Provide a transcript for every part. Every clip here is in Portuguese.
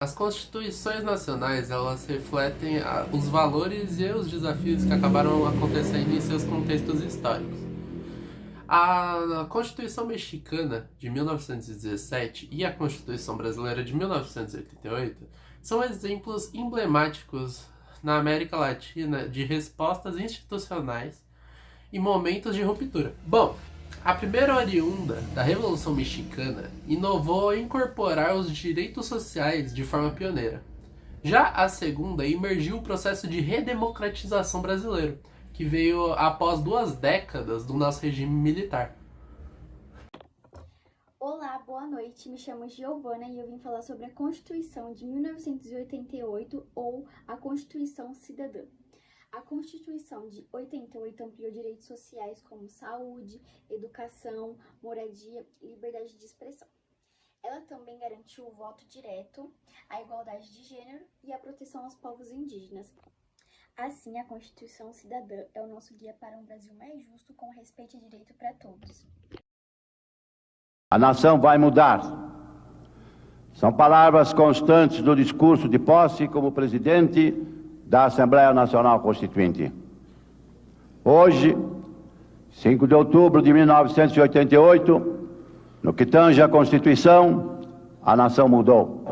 As constituições nacionais, elas refletem os valores e os desafios que acabaram acontecendo em seus contextos históricos. A Constituição Mexicana de 1917 e a Constituição Brasileira de 1988 são exemplos emblemáticos na América Latina de respostas institucionais e momentos de ruptura. Bom, a primeira oriunda da Revolução Mexicana inovou ao incorporar os direitos sociais de forma pioneira. Já a segunda emergiu o processo de redemocratização brasileiro, que veio após 2 décadas do nosso regime militar. Olá, boa noite. Me chamo Giovana e eu vim falar sobre a Constituição de 1988 ou a Constituição Cidadã. A Constituição de 88 ampliou direitos sociais como saúde, educação, moradia e liberdade de expressão. Ela também garantiu o voto direto, a igualdade de gênero e a proteção aos povos indígenas. Assim, a Constituição Cidadã é o nosso guia para um Brasil mais justo, com respeito e direito para todos. A nação vai mudar. São palavras constantes do discurso de posse como presidente da Assembleia Nacional Constituinte. Hoje, 5 de outubro de 1988, no que tange à Constituição, a nação mudou.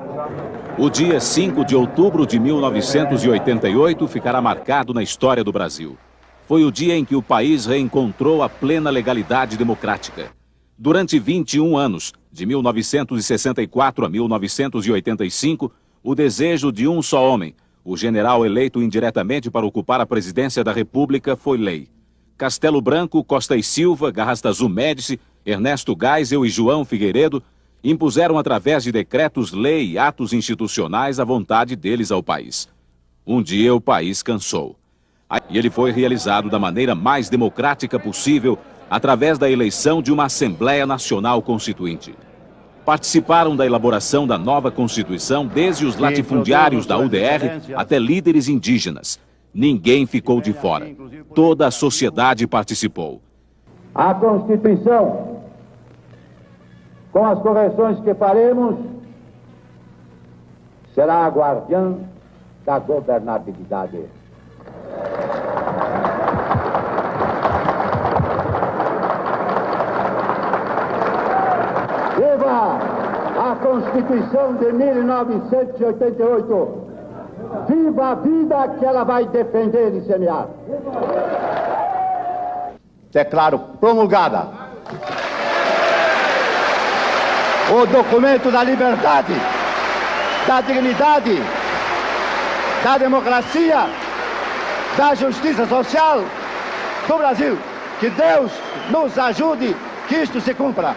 O dia 5 de outubro de 1988 ficará marcado na história do Brasil. Foi o dia em que o país reencontrou a plena legalidade democrática. Durante 21 anos, de 1964 a 1985, o desejo de um só homem, o general eleito indiretamente para ocupar a presidência da República, foi lei. Castelo Branco, Costa e Silva, Garrastazu Médici, Ernesto Geisel e João Figueiredo impuseram através de decretos-lei e atos institucionais a vontade deles ao país. Um dia o país cansou. E ele foi realizado da maneira mais democrática possível através da eleição de uma Assembleia Nacional Constituinte. Participaram da elaboração da nova Constituição desde os latifundiários da UDR até líderes indígenas. Ninguém ficou de fora. Toda a sociedade participou. A Constituição, com as correções que faremos, será a guardiã da governabilidade. Viva a Constituição de 1988! Viva a vida que ela vai defender e semear! Declaro promulgada o documento da liberdade, da dignidade, da democracia, da justiça social do Brasil. Que Deus nos ajude que isto se cumpra.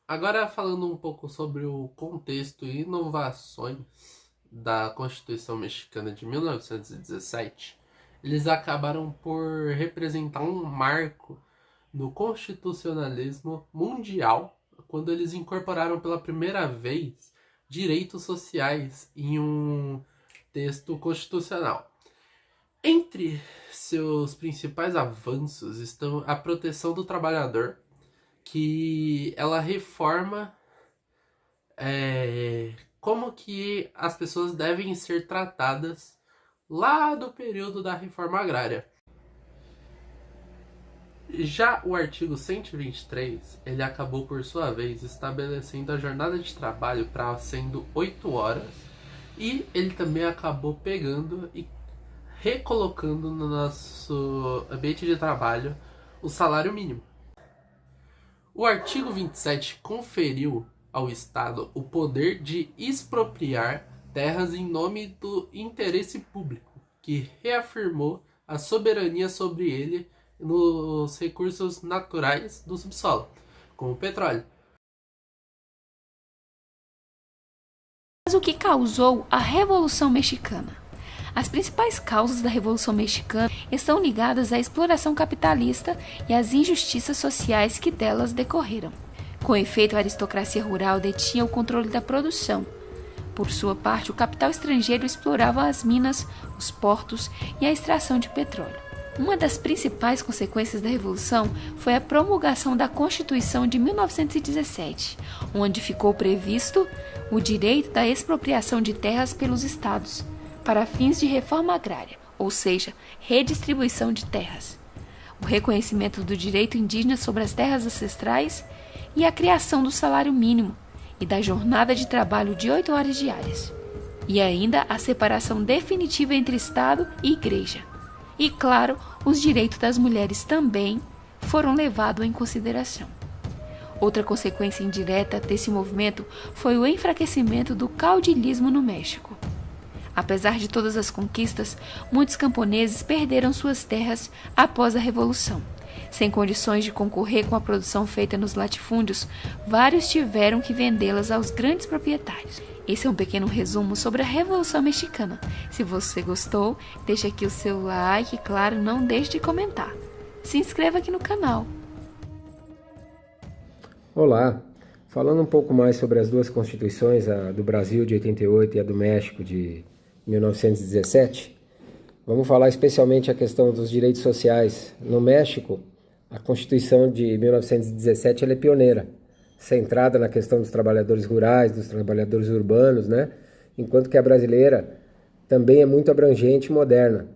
Agora, falando um pouco sobre o contexto e inovações da Constituição Mexicana de 1917, eles acabaram por representar um marco no constitucionalismo mundial, quando eles incorporaram pela primeira vez direitos sociais em um texto constitucional. Entre seus principais avanços estão a proteção do trabalhador, que ela reforma como que as pessoas devem ser tratadas lá do período da reforma agrária. Já o artigo 123, ele acabou por sua vez estabelecendo a jornada de trabalho para sendo 8 horas, e ele também acabou pegando e recolocando no nosso ambiente de trabalho o salário mínimo. O artigo 27 conferiu ao Estado o poder de expropriar terras em nome do interesse público, que reafirmou a soberania sobre ele nos recursos naturais do subsolo, como o petróleo. Mas o que causou a Revolução Mexicana? As principais causas da Revolução Mexicana estão ligadas à exploração capitalista e às injustiças sociais que delas decorreram. Com efeito, a aristocracia rural detinha o controle da produção. Por sua parte, o capital estrangeiro explorava as minas, os portos e a extração de petróleo. Uma das principais consequências da Revolução foi a promulgação da Constituição de 1917, onde ficou previsto o direito da expropriação de terras pelos estados, para fins de reforma agrária, ou seja, redistribuição de terras, o reconhecimento do direito indígena sobre as terras ancestrais e a criação do salário mínimo e da jornada de trabalho de 8 horas diárias, e ainda a separação definitiva entre Estado e Igreja. E, claro, os direitos das mulheres também foram levados em consideração. Outra consequência indireta desse movimento foi o enfraquecimento do caudilismo no México. Apesar de todas as conquistas, muitos camponeses perderam suas terras após a Revolução. Sem condições de concorrer com a produção feita nos latifúndios, vários tiveram que vendê-las aos grandes proprietários. Esse é um pequeno resumo sobre a Revolução Mexicana. Se você gostou, deixe aqui o seu like e, claro, não deixe de comentar. Se inscreva aqui no canal. Olá, falando um pouco mais sobre as duas constituições, a do Brasil de 88 e a do México de 1917, vamos falar especialmente a questão dos direitos sociais. No México, a Constituição de 1917 ela é pioneira, centrada na questão dos trabalhadores rurais, dos trabalhadores urbanos, né? Enquanto que a brasileira também é muito abrangente e moderna,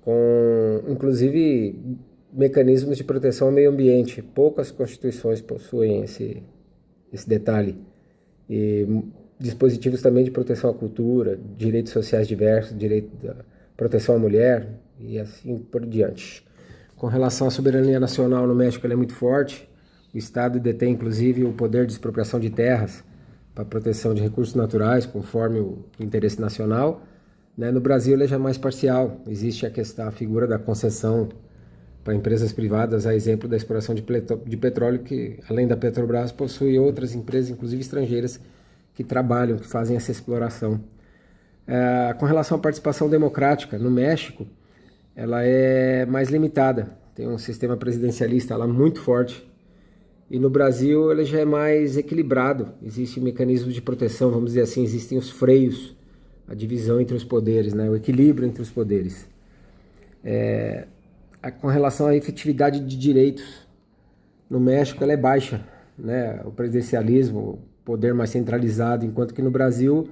com inclusive mecanismos de proteção ao meio ambiente. Poucas constituições possuem esse detalhe. E dispositivos também de proteção à cultura, direitos sociais diversos, direito da proteção à mulher e assim por diante. Com relação à soberania nacional no México, ela é muito forte. O Estado detém, inclusive, o poder de expropriação de terras para proteção de recursos naturais, conforme o interesse nacional. No Brasil, ele é já mais parcial. Existe a figura da concessão para empresas privadas, a exemplo da exploração de petróleo, que, além da Petrobras, possui outras empresas, inclusive estrangeiras, que trabalham, que fazem essa exploração. Com relação à participação democrática, no México, ela é mais limitada. Tem um sistema presidencialista lá muito forte. E no Brasil ele já é mais equilibrado, existe um mecanismo de proteção, vamos dizer assim, existem os freios, a divisão entre os poderes, né? O equilíbrio entre os poderes. Com relação à efetividade de direitos, no México ela é baixa, né? O presidencialismo, o poder mais centralizado, enquanto que no Brasil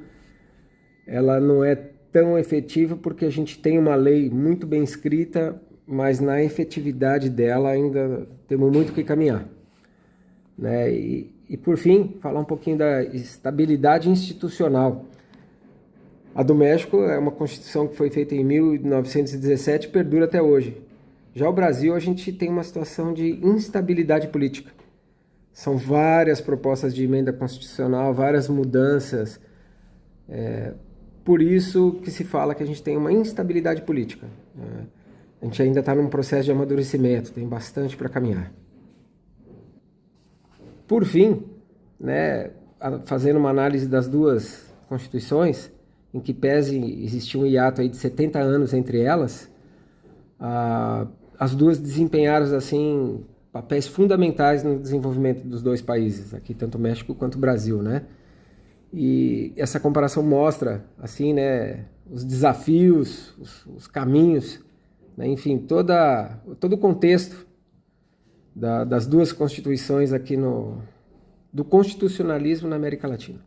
ela não é tão efetiva porque a gente tem uma lei muito bem escrita, mas na efetividade dela ainda temos muito que caminhar. E por fim, falar um pouquinho da estabilidade institucional. A do México é uma constituição que foi feita em 1917 e perdura até hoje. Já o Brasil, a gente tem uma situação de instabilidade política. São várias propostas de emenda constitucional, várias mudanças. Por isso que se fala que a gente tem uma instabilidade política. A gente ainda está num processo de amadurecimento, tem bastante para caminhar. Por fim, fazendo uma análise das duas constituições, em que pese existir um hiato aí de 70 anos entre elas, as duas desempenharam assim, papéis fundamentais no desenvolvimento dos dois países, aqui tanto o México quanto o Brasil, né? E essa comparação mostra assim, os desafios, os caminhos, enfim, todo o contexto das duas constituições aqui do constitucionalismo na América Latina.